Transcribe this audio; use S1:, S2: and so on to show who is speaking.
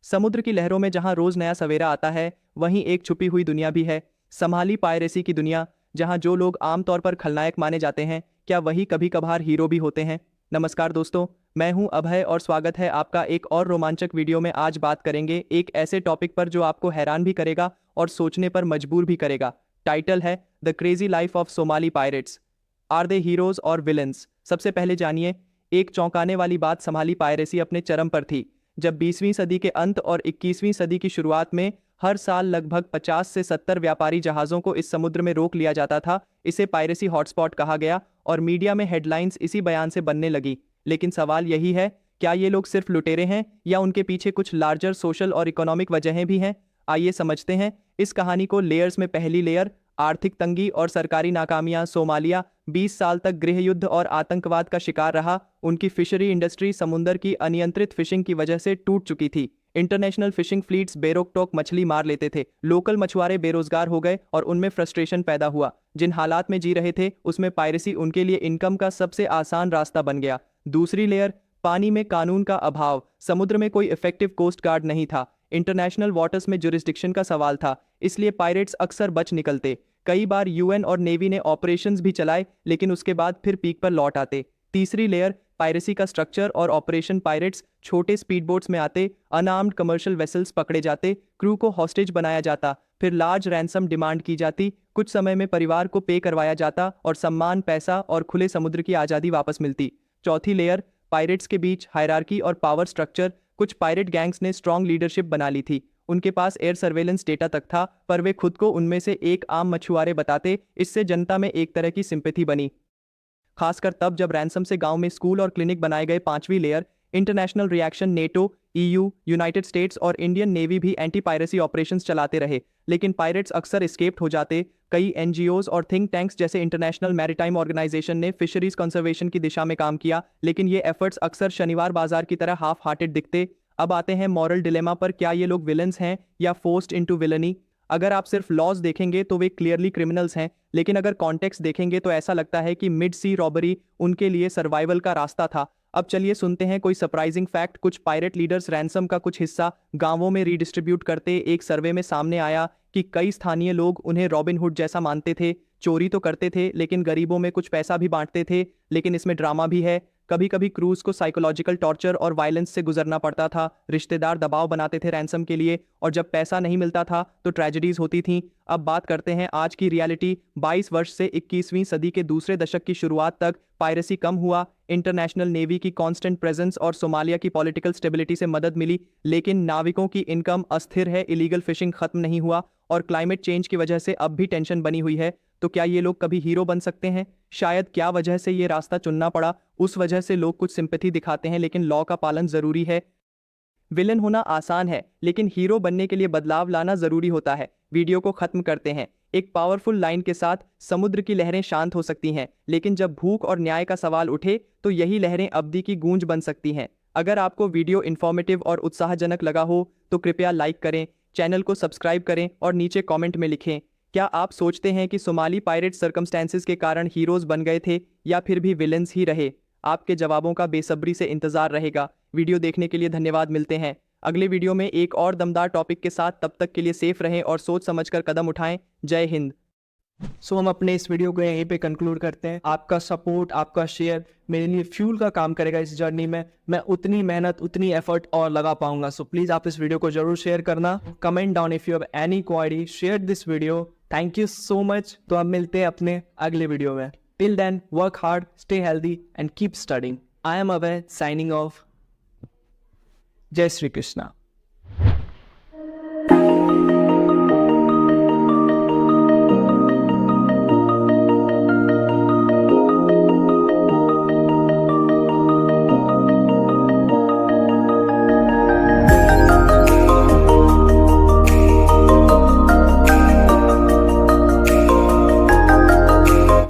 S1: समुद्र की लहरों में जहां रोज नया सवेरा आता है, वहीं एक छुपी हुई दुनिया भी है। संभाली पायरेसी की दुनिया, जहां जो लोग आमतौर पर खलनायक माने जाते हैं, क्या वही कभी कभार हीरो भी होते हैं। नमस्कार दोस्तों, मैं हूं अभय और स्वागत है आपका एक और रोमांचक वीडियो में। आज बात करेंगे एक ऐसे टॉपिक पर जो आपको हैरान भी करेगा और सोचने पर मजबूर भी करेगा। टाइटल है the crazy life of Somali pirates. Are they heroes और विलन्स। सबसे पहले जानिए, एक चौंकाने वाली बात, संभाली पायरेसी अपने चरम पर थी जब 20वीं सदी के अंत और 21वीं सदी की शुरुआत में हर साल लगभग 50 से 70 व्यापारी जहाज़ों को इस समुद्र में रोक लिया जाता था। इसे पायरेसी हॉटस्पॉट कहा गया और मीडिया में हेडलाइंस इसी बयान से बनने लगी। लेकिन सवाल यही है, क्या ये लोग सिर्फ लुटेरे हैं या उनके पीछे कुछ लार्जर सोशल और इकोनॉमिक वजहें भी हैं। आइए समझते हैं इस कहानी को लेयर्स में। पहली लेयर, आर्थिक तंगी और सरकारी नाकामियां। सोमालिया 20 साल तक गृह युद्ध और आतंकवाद का शिकार रहा। उनकी फिशरी इंडस्ट्री समुद्र की अनियंत्रित फिशिंग की वजह से टूट चुकी थी। इंटरनेशनल फिशिंग फ्लीट्स बेरोक टोक मछली मार लेते थे। लोकल मछुआरे बेरोजगार हो गए और उनमें फ्रस्ट्रेशन पैदा हुआ। जिन हालात में जी रहे थे उसमें पायरेसी उनके लिए इनकम का सबसे आसान रास्ता बन गया। दूसरी लेयर, पानी में कानून का अभाव। समुद्र में कोई इफेक्टिव कोस्ट गार्ड नहीं था। इंटरनेशनल वाटर्स में जुरिस्डिक्शन का सवाल था, इसलिए पायरेट्स अक्सर बच निकलते। कई बार यूएन और नेवी ने ऑपरेशंस भी चलाए, लेकिन उसके बाद फिर पीक पर लौट आते। तीसरी लेयर, पायरेसी का स्ट्रक्चर और ऑपरेशन। पायरेट्स छोटे स्पीडबोट्स में आते, अनआर्म्ड कमर्शियल वेसल्स पकड़े जाते, क्रू को हॉस्टेज बनाया जाता, फिर लार्ज रैंसम डिमांड की जाती, कुछ समय में परिवार को पे करवाया जाता और सम्मान, पैसा और खुले समुद्र की आज़ादी वापस मिलती। चौथी लेयर, पायरेट्स के बीच हायरार्की और पावर स्ट्रक्चर। कुछ पायरेट गैंग्स ने स्ट्रॉन्ग लीडरशिप बना ली थी। उनके पास एयर सर्वेलेंस डेटा तक था, पर वे खुद को उनमें से एक आम मछुआरे बताते। इससे जनता में एक तरह की सिंपैथी बनी, खासकर तब जब रैंसम से गांव में स्कूल और क्लिनिक बनाए गए। पांचवी layer, international reaction. NATO, EU, United states और इंडियन नेवी भी एंटी पायरेसी ऑपरेशंस चलाते रहे, लेकिन पायरेट्स अक्सर एस्केप्ड हो जाते। कई एनजीओज और थिंक टैंक्स जैसे इंटरनेशनल मैरीटाइम ऑर्गेनाइजेशन ने फिशरीज कंजर्वेशन की दिशा में काम किया, लेकिन ये एफर्ट्स अक्सर शनिवार बाजार की तरह हाफ हार्टेड दिखते। अब आते हैं मॉरल डिलेमा पर। क्या ये लोग विलन्स हैं या फोर्स्ड इनटू विलनी। अगर आप सिर्फ लॉज देखेंगे तो वे क्लियरली क्रिमिनल्स हैं, लेकिन अगर कॉन्टेक्स्ट देखेंगे तो ऐसा लगता है कि मिड सी रॉबरी उनके लिए सर्वाइवल का रास्ता था। अब चलिए सुनते हैं कोई सरप्राइजिंग फैक्ट। कुछ पायरेट लीडर्स रैंसम का कुछ हिस्सा गांवों में रीडिस्ट्रीब्यूट करते। एक सर्वे में सामने आया कि कई स्थानीय लोग उन्हें रॉबिन हुड जैसा मानते थे। चोरी तो करते थे, लेकिन गरीबों में कुछ पैसा भी बांटते थे। लेकिन इसमें ड्रामा भी है। कभी कभी क्रूज को साइकोलॉजिकल टॉर्चर और वायलेंस से गुजरना पड़ता था। रिश्तेदार दबाव बनाते थे रैंसम के लिए, और जब पैसा नहीं मिलता था तो ट्रेजेडीज होती थीं। अब बात करते हैं आज की रियलिटी। 22 वर्ष से 21वीं सदी के दूसरे दशक की शुरुआत तक पायरेसी कम हुआ। इंटरनेशनल नेवी की कांस्टेंट प्रेजेंस और सोमालिया की पॉलिटिकल स्टेबिलिटी से मदद मिली, लेकिन नाविकों की इनकम अस्थिर है। इलीगल फिशिंग खत्म नहीं हुआ और क्लाइमेट चेंज की वजह से अब भी टेंशन बनी हुई है। तो क्या ये लोग कभी हीरो बन सकते हैं? शायद। क्या वजह से ये रास्ता चुनना पड़ा? उस वजह से लोग कुछ सिंपैथी दिखाते हैं, लेकिन लॉ का पालन जरूरी है। विलन होना आसान है, लेकिन हीरो बनने के लिए बदलाव लाना जरूरी होता है। वीडियो को खत्म करते हैं एक पावरफुल लाइन के साथ। समुद्र की लहरें शांत हो सकती हैं, लेकिन जब भूख और न्याय का सवाल उठे तो यही लहरें अवधि की गूंज बन सकती हैं। अगर आपको वीडियो इन्फॉर्मेटिव और उत्साहजनक लगा हो तो कृपया लाइक करें, चैनल को सब्सक्राइब करें और नीचे कमेंट में लिखें, क्या आप सोचते हैं कि सोमाली पायरेट सर्कमस्टेंसेस के कारण हीरोज बन गए थे या फिर भी विलेंस ही रहे? आपके जवाबों का बेसब्री से इंतजार रहेगा। वीडियो देखने के लिए धन्यवाद। मिलते हैं अगले वीडियो में एक और दमदार टॉपिक के साथ। तब तक के लिए सेफ रहें और सोच समझकर कदम उठाएं। जय हिंद।
S2: हम अपने इस वीडियो को यहीं पे कंक्लूड करते हैं। आपका सपोर्ट, आपका शेयर मेरे लिए फ्यूल का काम करेगा। इस जर्नी में मैं उतनी मेहनत, उतनी एफर्ट और लगा पाऊंगा। सो प्लीज आप इस वीडियो को जरूर शेयर करना। Comment down if you have any query, share this video. Thank you so much. तो अब मिलते हैं अपने अगले वीडियो में। Till then, work hard, stay healthy and keep studying. I am Abhay, signing off. जय श्री कृष्णा।